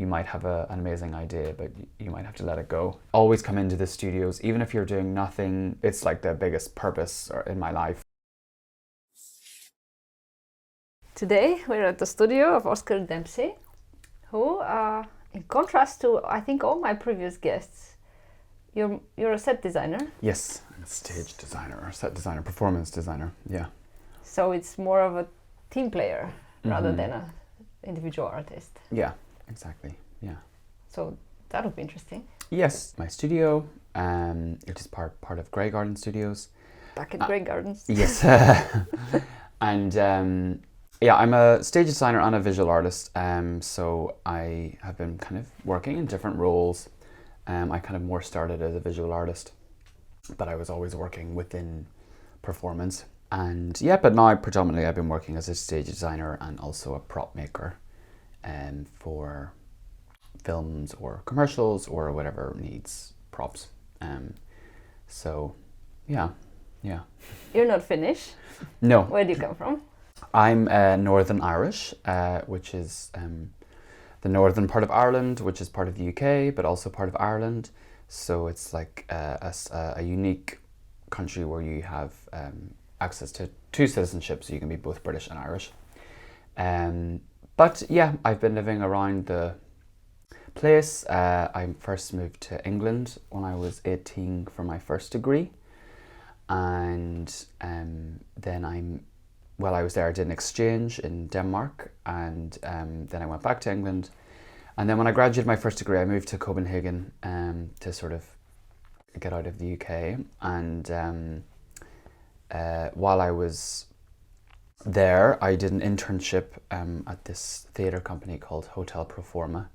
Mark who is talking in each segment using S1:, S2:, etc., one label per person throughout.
S1: you might have an amazing idea, but you might have to let it go. Always come into the studios, even if you're doing nothing. It's like the biggest purpose in my life.
S2: Today we're at the studio of Oscar Dempsey, who, in contrast to I think all my previous guests, you're a set designer.
S1: Yes, I'm a stage designer, or set designer, performance designer. Yeah.
S2: So it's more of a team player rather than an individual artist.
S1: Yeah, exactly. Yeah.
S2: So that would be interesting.
S1: Yes, my studio, which is part of Grey Garden Studios.
S2: Back at Grey Gardens.
S1: Yes. And yeah, I'm a stage designer and a visual artist. So I have been kind of working in different roles. I kind of more started as a visual artist, but I was always working within performance. And yeah, but now predominantly I've been working as a stage designer and also a prop maker for films or commercials or whatever needs props. So yeah.
S2: You're not Finnish?
S1: No.
S2: Where do you come from?
S1: I'm Northern Irish, which is the northern part of Ireland, which is part of the UK, but also part of Ireland. So it's like a unique country where you have access to two citizenships, so you can be both British and Irish. But yeah, I've been living around the place. I first moved to England when I was 18 for my first degree. And then I was there, I did an exchange in Denmark, and then I went back to England. And then when I graduated my first degree, I moved to Copenhagen to sort of get out of the UK. And while I was there, I did an internship at this theatre company called Hotel Proforma.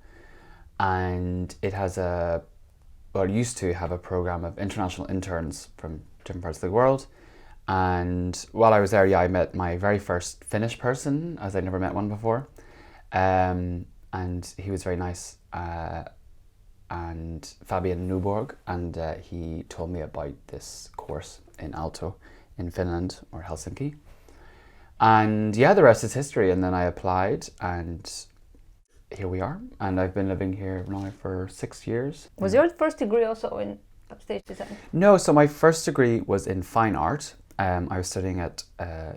S1: And it has used to have a program of international interns from different parts of the world. And while I was there, I met my very first Finnish person, as I'd never met one before. And he was very nice, and Fabian Newborg, and he told me about this course in Aalto in Finland, or Helsinki. And yeah, the rest is history. And then I applied, and here we are. And I've been living here now for 6 years.
S2: Was your first degree also in stage design?
S1: No, so my first degree was in fine art. I was studying at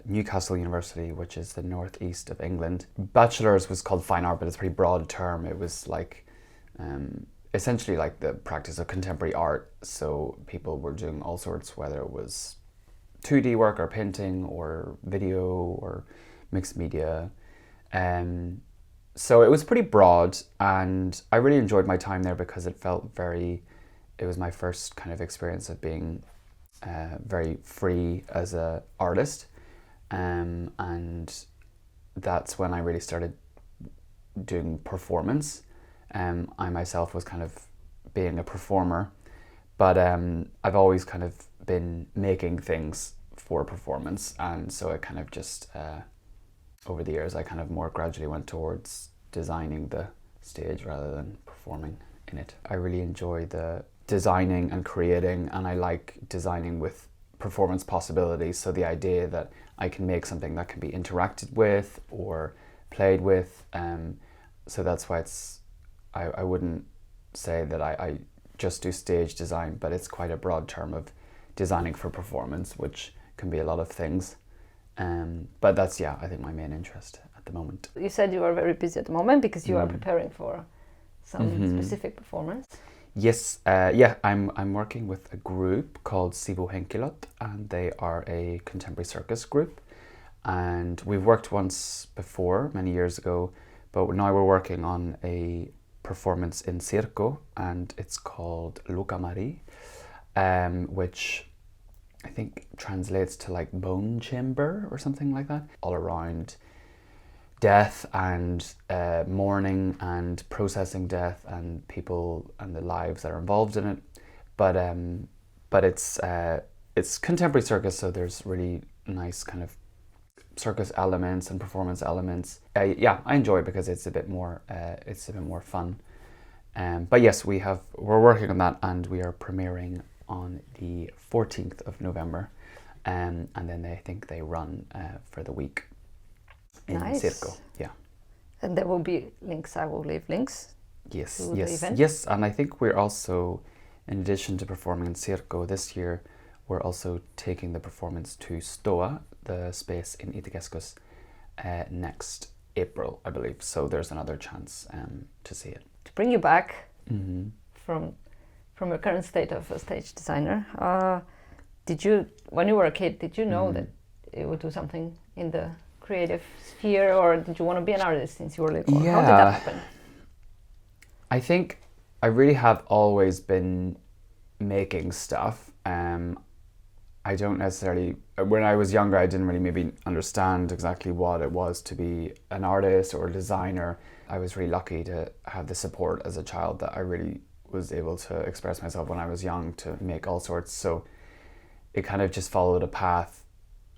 S1: Newcastle University, which is the northeast of England. Bachelor's was called fine art, but it's a pretty broad term. It was like essentially like the practice of contemporary art. So people were doing all sorts, whether it was 2D work or painting or video or mixed media. So it was pretty broad, and I really enjoyed my time there because it was my first kind of experience of being very free as an artist, and that's when I really started doing performance. I myself was kind of being a performer, but I've always kind of been making things for performance, and so it kind of just over the years I kind of more gradually went towards designing the stage rather than performing in it. I really enjoy the designing and creating, and I like designing with performance possibilities. So the idea that I can make something that can be interacted with or played with. So that's why I wouldn't say that I just do stage design, but it's quite a broad term of designing for performance, which can be a lot of things. But that's, I think my main interest at the moment.
S2: You said you are very busy at the moment because you are preparing for some specific performance.
S1: Yes, I'm working with a group called Sivu Henkilot, and they are a contemporary circus group. And we've worked once before, many years ago, but now we're working on a performance in Circo, and it's called Luca Mari, which I think translates to like bone chamber or something like that, all around death and mourning and processing death and people and the lives that are involved in it. But it's contemporary circus, so there's really nice kind of circus elements and performance elements. I enjoy it because it's a bit more fun. But yes, we're working on that, and we are premiering on the 14th of November, and then I think they run for the week in
S2: Nice.
S1: Circo. Yeah.
S2: And there will be links. I will leave links
S1: Yes,
S2: to the
S1: yes,
S2: event?
S1: yes. And I think we're also, in addition to performing in Circo this year, we're also taking the performance to Stoa, the space in Itakeskus, next April, I believe. So there's another chance to see it.
S2: To bring you back
S1: Mm-hmm.
S2: from your current state of a stage designer, did you, when you were a kid, did you know that you would do something in the creative sphere, or did you want to be an artist since you were little? Or how did that happen?
S1: I think I really have always been making stuff. I don't necessarily, when I was younger, I didn't really maybe understand exactly what it was to be an artist or a designer. I was really lucky to have the support as a child that I really was able to express myself when I was young, to make all sorts. So it kind of just followed a path,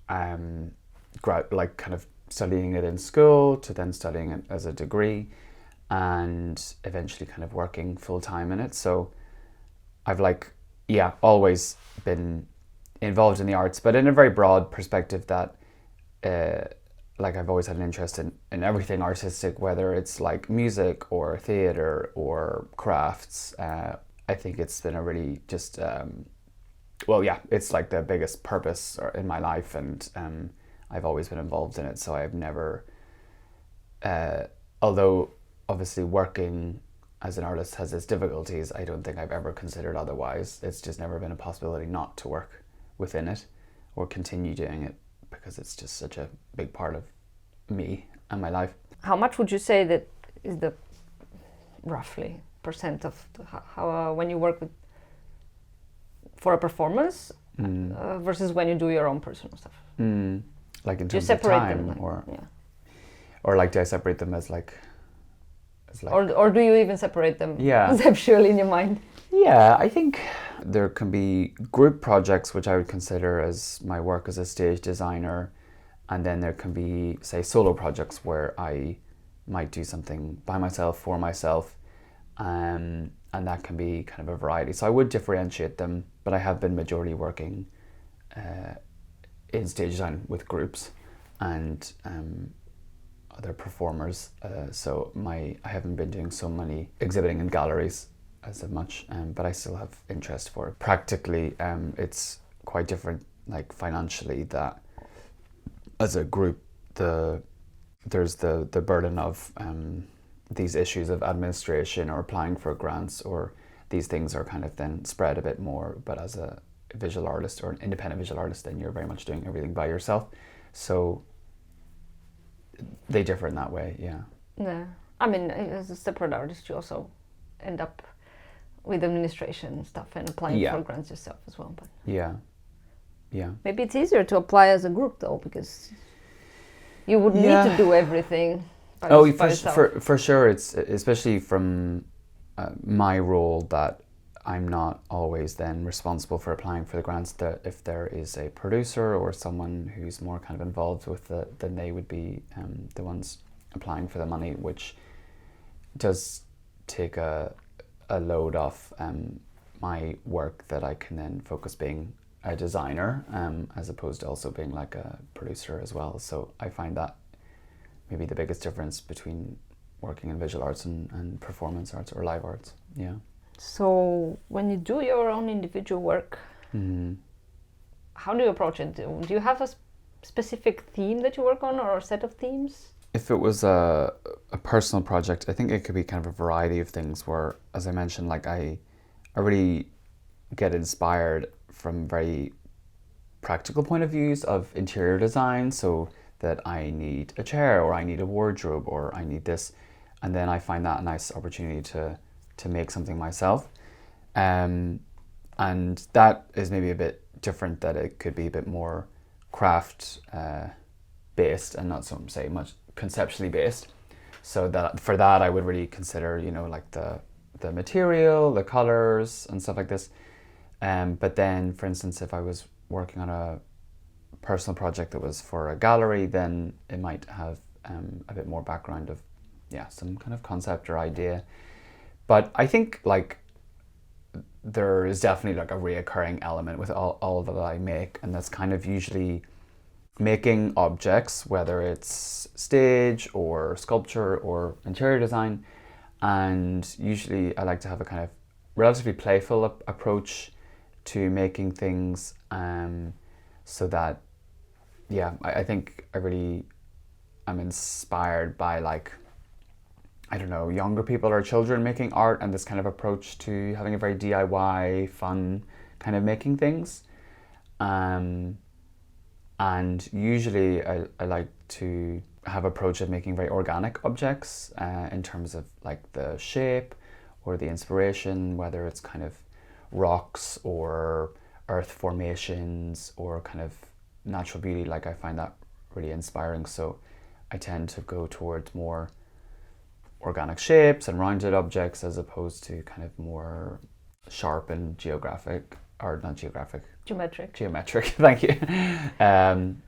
S1: like kind of studying it in school to then studying it as a degree and eventually kind of working full time in it. So I've always been involved in the arts, but in a very broad perspective that I've always had an interest in everything artistic, whether it's like music or theatre or crafts. I think it's been a really just, it's like the biggest purpose in my life, and I've always been involved in it. So I've never, although obviously working as an artist has its difficulties, I don't think I've ever considered otherwise. It's just never been a possibility not to work within it or continue doing it, because it's just such a big part of me and my life.
S2: How much would you say that is the roughly percent of how when you work for a performance versus when you do your own personal stuff?
S1: Like in
S2: Do you
S1: terms of
S2: separate
S1: time,
S2: them?
S1: or like do I separate them as like
S2: or do you even separate them
S1: Yeah.
S2: conceptually in your mind?
S1: Yeah, I think there can be group projects which I would consider as my work as a stage designer, and then there can be, say, solo projects where I might do something by myself, for myself, and that can be kind of a variety. So I would differentiate them, but I have been majority working in stage design with groups and other performers. So I haven't been doing so many exhibiting in galleries as much, but I still have interest for it. Practically, it's quite different, like financially, that as a group, there's the burden of these issues of administration or applying for grants, or these things are kind of then spread a bit more. But as a visual artist or an independent visual artist, then you're very much doing everything by yourself. So they differ in that way, yeah.
S2: Yeah, I mean, as a separate artist, you also end up with administration and stuff and applying for grants yourself as well. But
S1: yeah.
S2: Maybe it's easier to apply as a group though, because you would need to do everything by yourself.
S1: For sure. It's especially from my role that I'm not always then responsible for applying for the grants. That if there is a producer or someone who's more kind of involved with it, then they would be the ones applying for the money, which does take a load off my work, that I can then focus being a designer as opposed to also being like a producer as well. So I find that maybe the biggest difference between working in visual arts and performance arts or live arts. Yeah.
S2: So when you do your own individual work, how do you approach it? Do you have a specific theme that you work on, or a set of themes?
S1: If it was a personal project, I think it could be kind of a variety of things where, as I mentioned, like I really get inspired from very practical point of views of interior design, so that I need a chair or I need a wardrobe or I need this, and then I find that a nice opportunity to make something myself, and that is maybe a bit different, that it could be a bit more craft based and not so say much conceptually based. So that for that I would really consider, like the material, the colors and stuff like this. But then, for instance, if I was working on a personal project that was for a gallery, then it might have a bit more background of some kind of concept or idea. But I think like there is definitely like a reoccurring element with all that I make, and that's kind of usually making objects, whether it's stage or sculpture or interior design, And usually I like to have a kind of relatively playful approach to making things, so that, yeah, I think I really am inspired by, like, I don't know, younger people or children making art, and this kind of approach to having a very DIY, fun kind of making things. And usually I like to have approach of making very organic objects, in terms of like the shape or the inspiration, whether it's kind of rocks or earth formations or kind of natural beauty. Like, I find that really inspiring, so I tend to go towards more organic shapes and rounded objects as opposed to kind of more sharp and geometric. Thank you.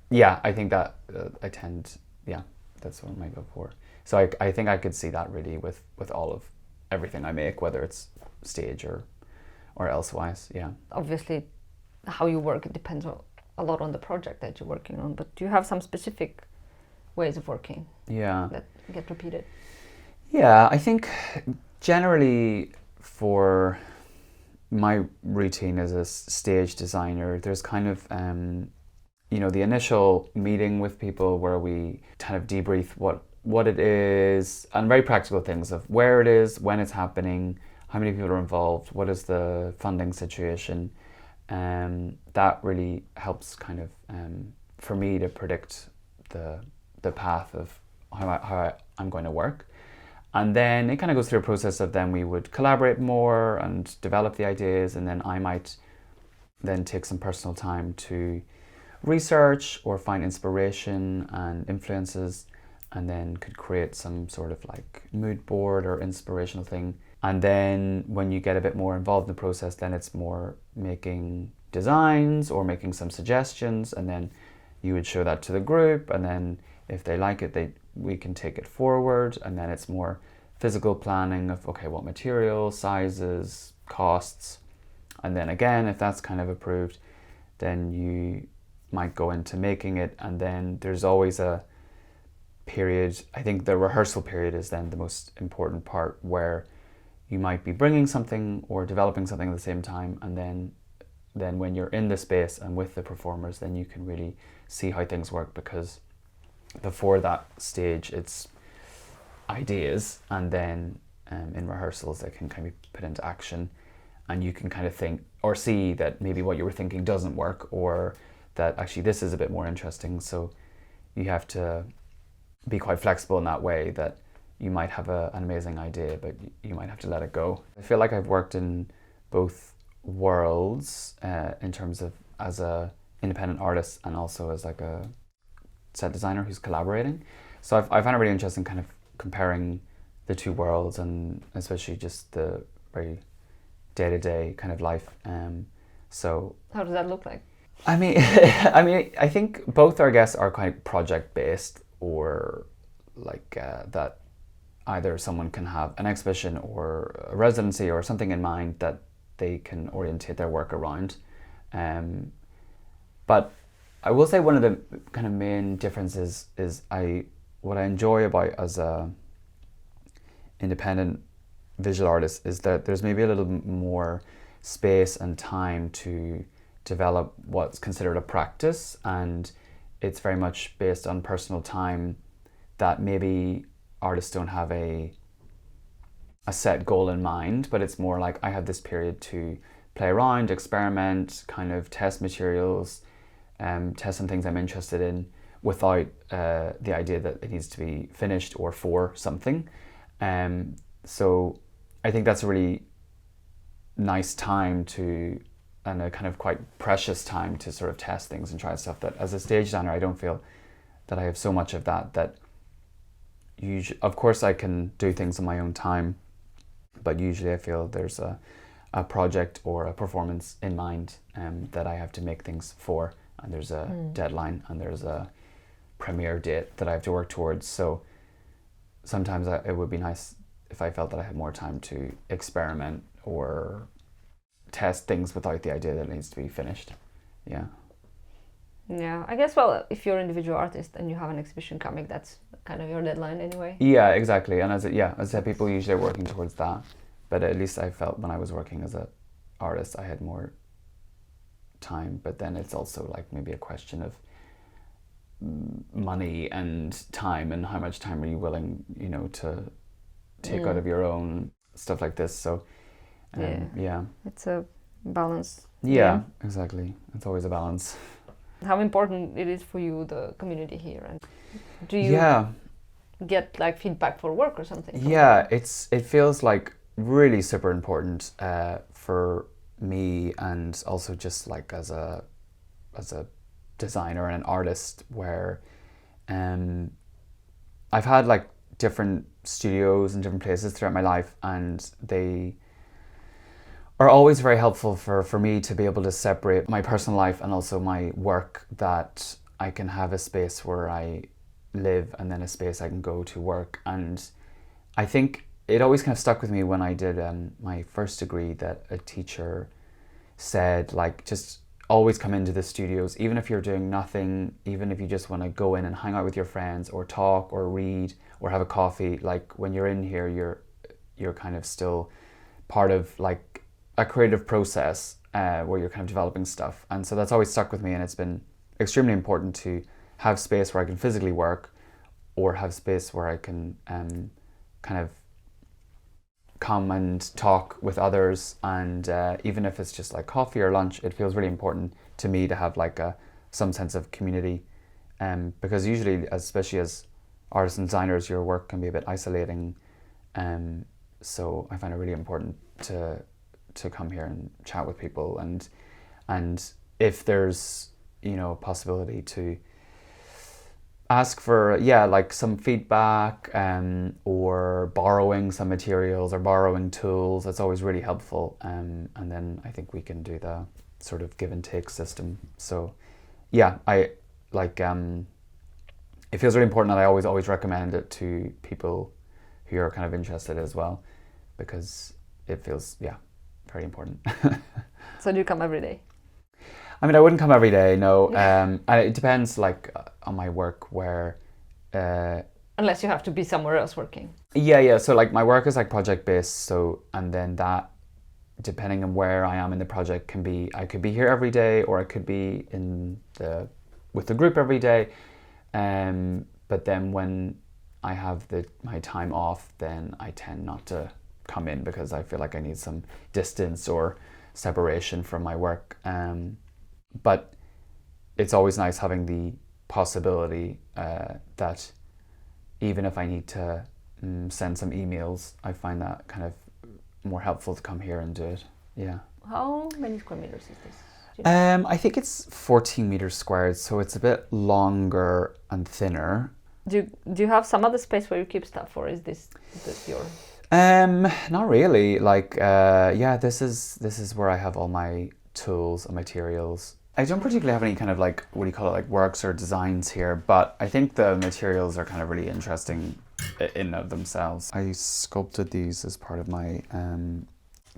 S1: Yeah, I think that I tend, yeah, that's what I might go for. So I think I could see that really with all of everything I make, whether it's stage or elsewise. Yeah.
S2: Obviously, how you work, it depends a lot on the project that you're working on. But do you have some specific ways of working?
S1: Yeah.
S2: That get repeated.
S1: Yeah, I think generally for my routine as a stage designer, there's kind of, the initial meeting with people where we kind of debrief what it is, and very practical things of where it is, when it's happening, how many people are involved, what is the funding situation. That really helps kind of, for me to predict the path of how I'm going to work. And then it kind of goes through a process of then we would collaborate more and develop the ideas, and then I might then take some personal time to research or find inspiration and influences, and then could create some sort of like mood board or inspirational thing. And then when you get a bit more involved in the process, then it's more making designs or making some suggestions, and then you would show that to the group, and then if they like it, we can take it forward. And then it's more physical planning of, okay, what materials, sizes, costs. And then again, if that's kind of approved, then you might go into making it. And then there's always a period, I think the rehearsal period is then the most important part, where you might be bringing something or developing something at the same time. And then when you're in the space and with the performers, then you can really see how things work, because before that stage it's ideas, and then in rehearsals they can kind of be put into action, and you can kind of think or see that maybe what you were thinking doesn't work, or that actually this is a bit more interesting. So you have to be quite flexible in that way, that you might have an amazing idea, but you might have to let it go. I feel like I've worked in both worlds, in terms of as a independent artist and also as like a set designer who's collaborating. So I find it really interesting kind of comparing the two worlds, and especially just the very day-to-day kind of life. So
S2: how does that look like?
S1: I mean, I think both our guests are quite project-based, or like that either someone can have an exhibition or a residency or something in mind that they can orientate their work around. But I will say one of the kind of main differences is what I enjoy about as a independent visual artist is that there's maybe a little more space and time to develop what's considered a practice, and it's very much based on personal time, that maybe artists don't have a set goal in mind, but it's more like I have this period to play around, experiment, kind of test materials, test some things I'm interested in, without the idea that it needs to be finished or for something. So I think that's a really nice time to, and a kind of quite precious time to sort of test things and try stuff, that as a stage designer I don't feel that I have so much of that usually, of course I can do things in my own time, but usually I feel there's a project or a performance in mind, that I have to make things for, and there's a deadline and there's a premiere date that I have to work towards. So sometimes it would be nice if I felt that I had more time to experiment or test things without the idea that it needs to be finished. Yeah.
S2: Yeah, I guess, well, if you're an individual artist and you have an exhibition coming, that's kind of your deadline anyway.
S1: Yeah, exactly. And as I said, people usually are working towards that. But at least I felt when I was working as an artist, I had more time. But then it's also like maybe a question of money and time, and how much time are you willing, to take out of your own stuff like this. So, yeah.
S2: It's a balance.
S1: Yeah, exactly. It's always a balance.
S2: How important it is for you, the community here, and do you get like feedback for work or something?
S1: Yeah, it feels like really super important for me, and also just like as a designer and an artist, where I've had like different studios and different places throughout my life, and they are always very helpful for me to be able to separate my personal life and also my work, that I can have a space where I live and then a space I can go to work. And I think it always kind of stuck with me when I did my first degree, that a teacher said, like, just always come into the studios, even if you're doing nothing, even if you just want to go in and hang out with your friends or talk or read or have a coffee. Like, when you're in here, you're kind of still part of like a creative process where you're kind of developing stuff. And so that's always stuck with me, and it's been extremely important to have space where I can physically work, or have space where I can kind of come and talk with others. And even if it's just like coffee or lunch, it feels really important to me to have like some sense of community, because usually, especially as artists and designers, your work can be a bit isolating. So I find it really important to come here and chat with people, and if there's a possibility to ask for like some feedback, or borrowing some materials or borrowing tools, that's always really helpful, and then I think we can do the sort of give and take system. So yeah, I like it feels really important, and I always recommend it to people who are kind of interested as well, because it feels very important.
S2: So do you come every day?
S1: I mean, I wouldn't come every day, no. And it depends, like, on my work, where...
S2: Unless you have to be somewhere else working.
S1: Yeah. So, like, my work is, like, project-based, so... And then that, depending on where I am in the project, can be... I could be here every day, or I could be with the group every day. But then when I have my time off, then I tend not to come in, because I feel like I need some distance or separation from my work. But it's always nice having the possibility that even if I need to send some emails, I find that kind of more helpful to come here and do it. Yeah.
S2: How many square meters is this? Do you know?
S1: I think it's 14 meters squared, so it's a bit longer and thinner.
S2: Do you have some other space where you keep stuff, or is this your...
S1: Not really. Like, this is where I have all my tools and materials. I don't particularly have any kind of like, what do you call it, like works or designs here, but I think the materials are kind of really interesting in of themselves. I sculpted these as part of my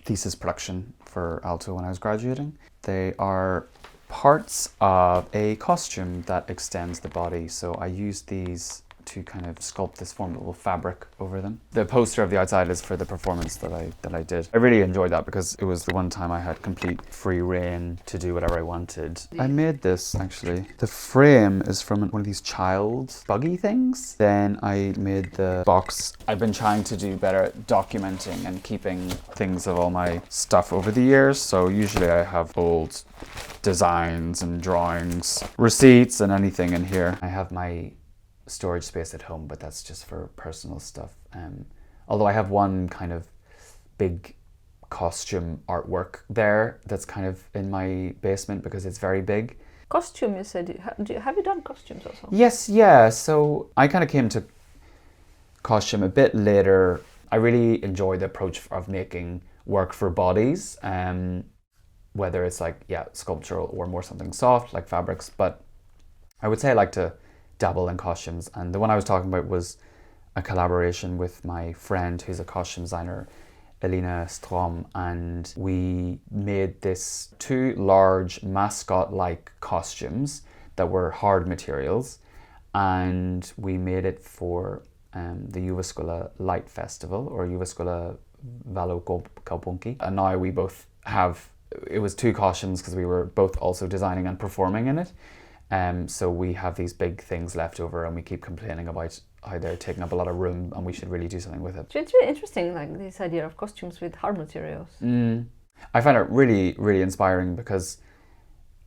S1: thesis production for Alto when I was graduating. They are parts of a costume that extends the body, so I used these to kind of sculpt this formidable fabric over them. The poster of the outside is for the performance that I did. I really enjoyed that, because it was the one time I had complete free reign to do whatever I wanted. I made this, actually. The frame is from one of these child buggy things. Then I made the box. I've been trying to do better at documenting and keeping things of all my stuff over the years. So usually I have old designs and drawings, receipts and anything in here. I have my storage space at home, but that's just for personal stuff. Although I have one kind of big costume artwork there that's kind of in my basement, because it's very big.
S2: Costume, you said. Have you done costumes also?
S1: Yes, yeah. So I kind of came to costume a bit later. I really enjoy the approach of making work for bodies, whether it's like, sculptural or more something soft like fabrics. But I would say I like to dabble in costumes, and the one I was talking about was a collaboration with my friend who's a costume designer, Elina Strom, and we made this 2 large mascot-like costumes that were hard materials, and we made it for the Jyväskylä Light Festival, or Jyväskylä Valokaupunki. And now we both have, it was two costumes because we were both also designing and performing in it. So we have these big things left over, and we keep complaining about how they're taking up a lot of room, and we should really do something with it.
S2: So it's really interesting, like this idea of costumes with hard materials.
S1: I find it really, really inspiring because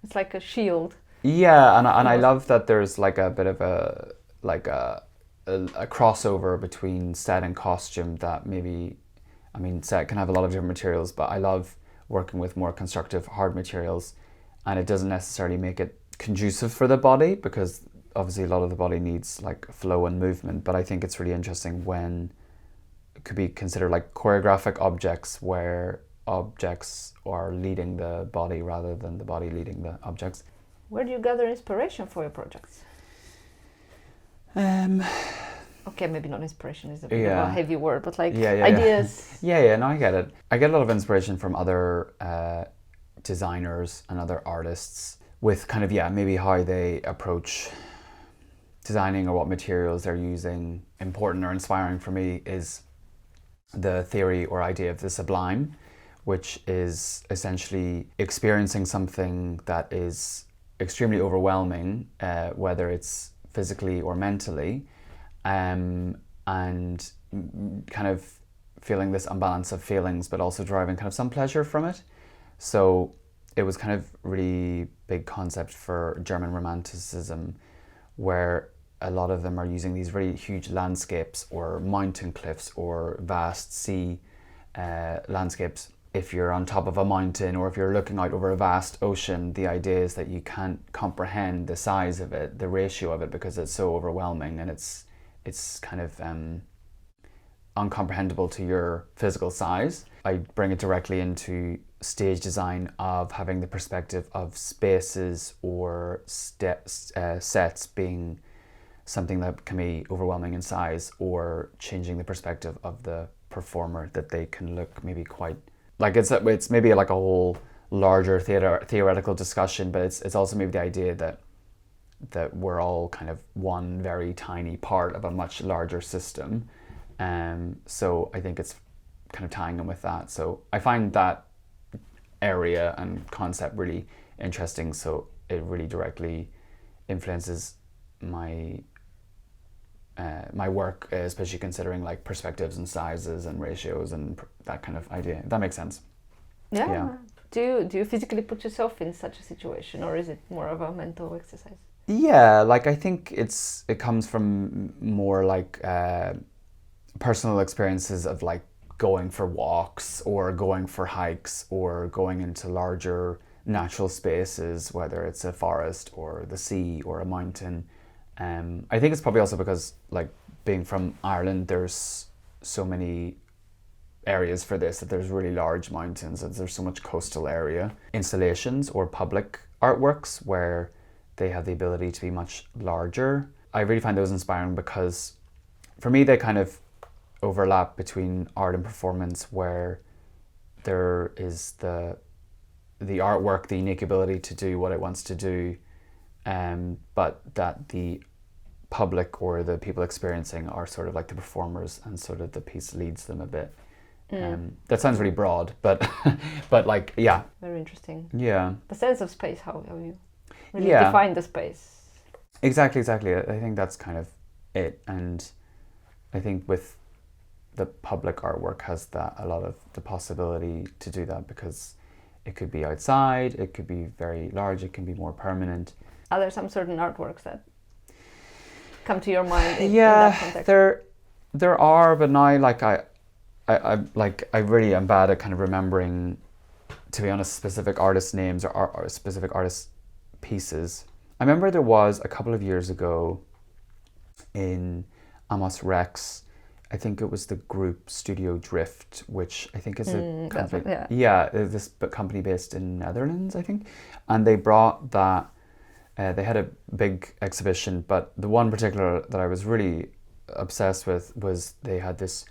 S2: it's like a shield.
S1: Yeah, and I love that there's like a bit of a crossover between set and costume that maybe, I mean, set can have a lot of different materials, but I love working with more constructive hard materials, and it doesn't necessarily make it conducive for the body because obviously a lot of the body needs like flow and movement, but I think it's really interesting when it could be considered like choreographic objects where objects are leading the body rather than the body leading the objects.
S2: Where do you gather inspiration for your projects? Okay, maybe not inspiration is a bit of a heavy word, but like ideas.
S1: No, I get it. I get a lot of inspiration from other designers and other artists with kind of, maybe how they approach designing or what materials they're using. Important or inspiring for me is the theory or idea of the Sublime, which is essentially experiencing something that is extremely overwhelming, whether it's physically or mentally, and kind of feeling this imbalance of feelings, but also deriving kind of some pleasure from it. So it was kind of really big concept for German Romanticism, where a lot of them are using these really huge landscapes or mountain cliffs or vast sea landscapes. If you're on top of a mountain or if you're looking out over a vast ocean, the idea is that you can't comprehend the size of it, the ratio of it, because it's so overwhelming and it's kind of uncomprehendable to your physical size. I bring it directly into stage design of having the perspective of spaces or sets being something that can be overwhelming in size, or changing the perspective of the performer, that they can look maybe quite like it's maybe like a whole larger theoretical discussion, but it's also maybe the idea that we're all kind of one very tiny part of a much larger system. So I think it's kind of tying in with that. So I find that area and concept really interesting. So it really directly influences my work, especially considering like perspectives and sizes and ratios and that kind of idea. If that makes sense.
S2: Yeah. Do you physically put yourself in such a situation, or is it more of a mental exercise?
S1: Yeah, like I think it comes from more like personal experiences of like going for walks or going for hikes or going into larger natural spaces, whether it's a forest or the sea or a mountain. I think it's probably also because, like, being from Ireland, there's so many areas for this, that there's really large mountains and there's so much coastal area. Installations or public artworks where they have the ability to be much larger, I really find those inspiring because for me they kind of overlap between art and performance, where there is the artwork, the unique ability to do what it wants to do, but that the public or the people experiencing are sort of like the performers, and sort of the piece leads them a bit. That sounds really broad, but like, yeah.
S2: Very interesting.
S1: Yeah.
S2: The sense of space, how you really define the space.
S1: Exactly. I think that's kind of it. And I think with the public artwork has a lot of the possibility to do that, because it could be outside, it could be very large, it can be more permanent.
S2: Are there some certain artworks that come to your mind in that context?
S1: There are, but now like I really am bad at kind of remembering, to be honest, specific artist names or specific artist pieces. I remember there was a couple of years ago in Amos Rex, I think it was the group Studio Drift, which I think is a company. This company based in Netherlands, I think, and they brought that. They had a big exhibition, but the one particular that I was really obsessed with was they had this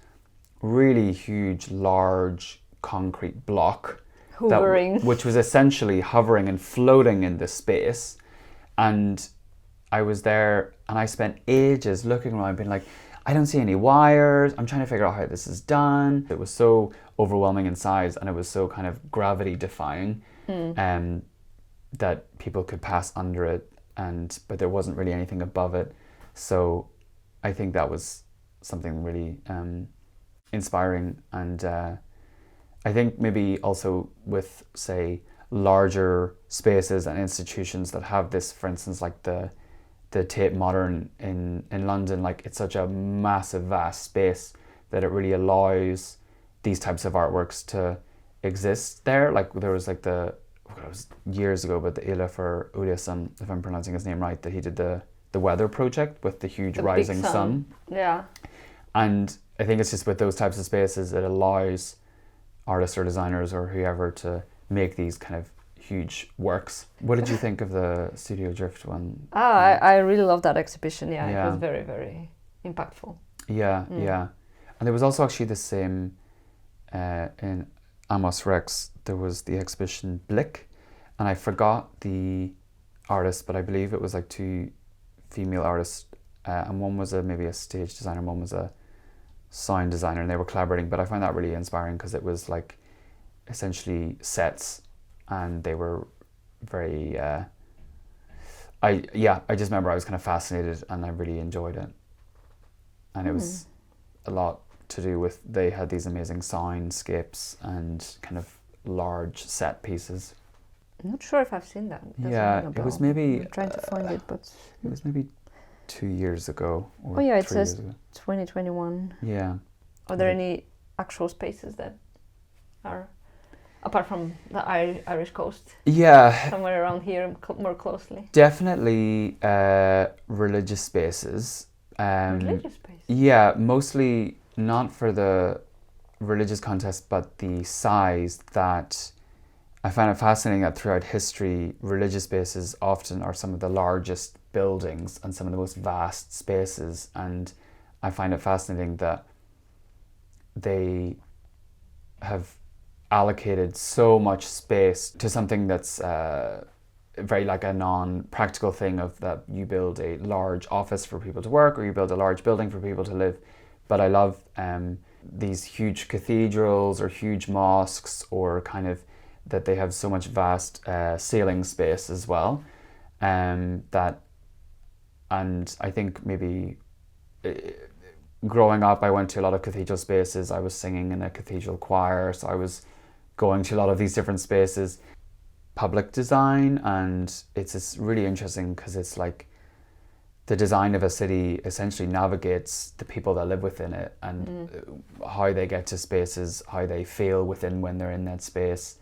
S1: really huge, large concrete block,
S2: hovering,
S1: which was essentially hovering and floating in the space, And I was there and I spent ages looking around being like, I don't see any wires. I'm trying to figure out how this is done. It was so overwhelming in size and it was so kind of gravity defying that people could pass under it, but there wasn't really anything above it. So I think that was something really inspiring. And I think maybe also with, say, larger spaces and institutions that have this, for instance, like the Tate Modern in London, like it's such a massive, vast space that it really allows these types of artworks to exist there. Like there was like it was years ago, but the Ylafur Uliasson, if I'm pronouncing his name right, that he did the weather project with the huge rising sun.
S2: Yeah.
S1: And I think it's just with those types of spaces, it allows artists or designers or whoever to make these kind of huge works. What did you think of the Studio Drift one?
S2: I really love that exhibition. Yeah,
S1: Yeah.
S2: it was very, very impactful.
S1: Yeah, yeah. And there was also actually the same in Amos Rex, there was the exhibition Blick, and I forgot the artist, but I believe it was like two female artists, and one was maybe a stage designer, and one was a sound designer, and they were collaborating. But I found that really inspiring because it was like essentially sets, and they were very I just remember I was kind of fascinated and I really enjoyed it, and it was a lot to do with, they had these amazing soundscapes and kind of large set pieces.
S2: I'm not sure if I've seen that.
S1: Yeah, it was maybe
S2: I'm trying to find it, but
S1: it was maybe 2 years ago or
S2: it
S1: 3 years
S2: says
S1: ago.
S2: 2021.
S1: Yeah.
S2: Are there any actual spaces that are, apart from the Irish coast,
S1: Yeah,
S2: somewhere around here more closely?
S1: definitely religious spaces.
S2: Religious spaces?
S1: Yeah, mostly not for the religious context, but the size that I find it fascinating that throughout history, religious spaces often are some of the largest buildings and some of the most vast spaces. And I find it fascinating that they have allocated so much space to something that's very like a non-practical thing of that you build a large office for people to work or you build a large building for people to live. But I love these huge cathedrals or huge mosques, or kind of that they have so much vast ceiling space as well. And I think maybe growing up, I went to a lot of cathedral spaces. I was singing in a cathedral choir, so I was going to a lot of these different spaces. Public design, and it's really interesting because it's like the design of a city essentially navigates the people that live within it, and how they get to spaces, how they feel within when they're in that space.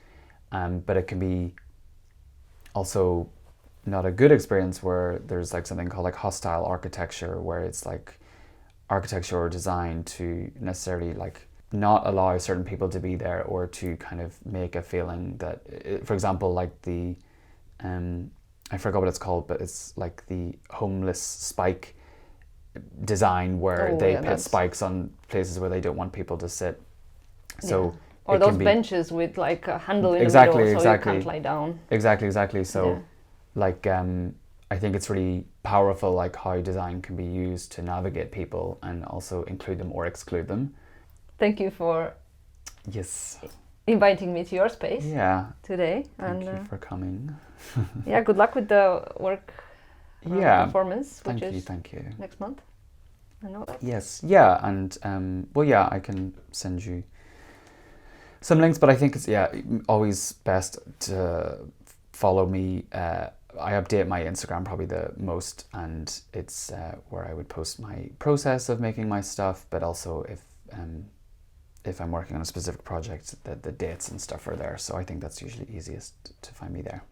S1: But it can be also not a good experience where there's like something called like hostile architecture, where it's like architecture or design to necessarily like not allow certain people to be there, or to kind of make a feeling that, for example, like the I forgot what it's called, but it's like the homeless spike design where they put spikes on places where they don't want people to sit. So
S2: or those benches with like a handle in the middle, so you can't lie down.
S1: Exactly. So like I think it's really powerful like how design can be used to navigate people and also include them or exclude them.
S2: Thank you for inviting me to your space today.
S1: Thank you for coming.
S2: Good luck with the work performance, which is
S1: thank you.
S2: next month. I know that.
S1: Yes, yeah, and I can send you some links, but I think it's always best to follow me. I update my Instagram probably the most, and it's where I would post my process of making my stuff, but also if I'm working on a specific project, the dates and stuff are there. So I think that's usually easiest to find me there.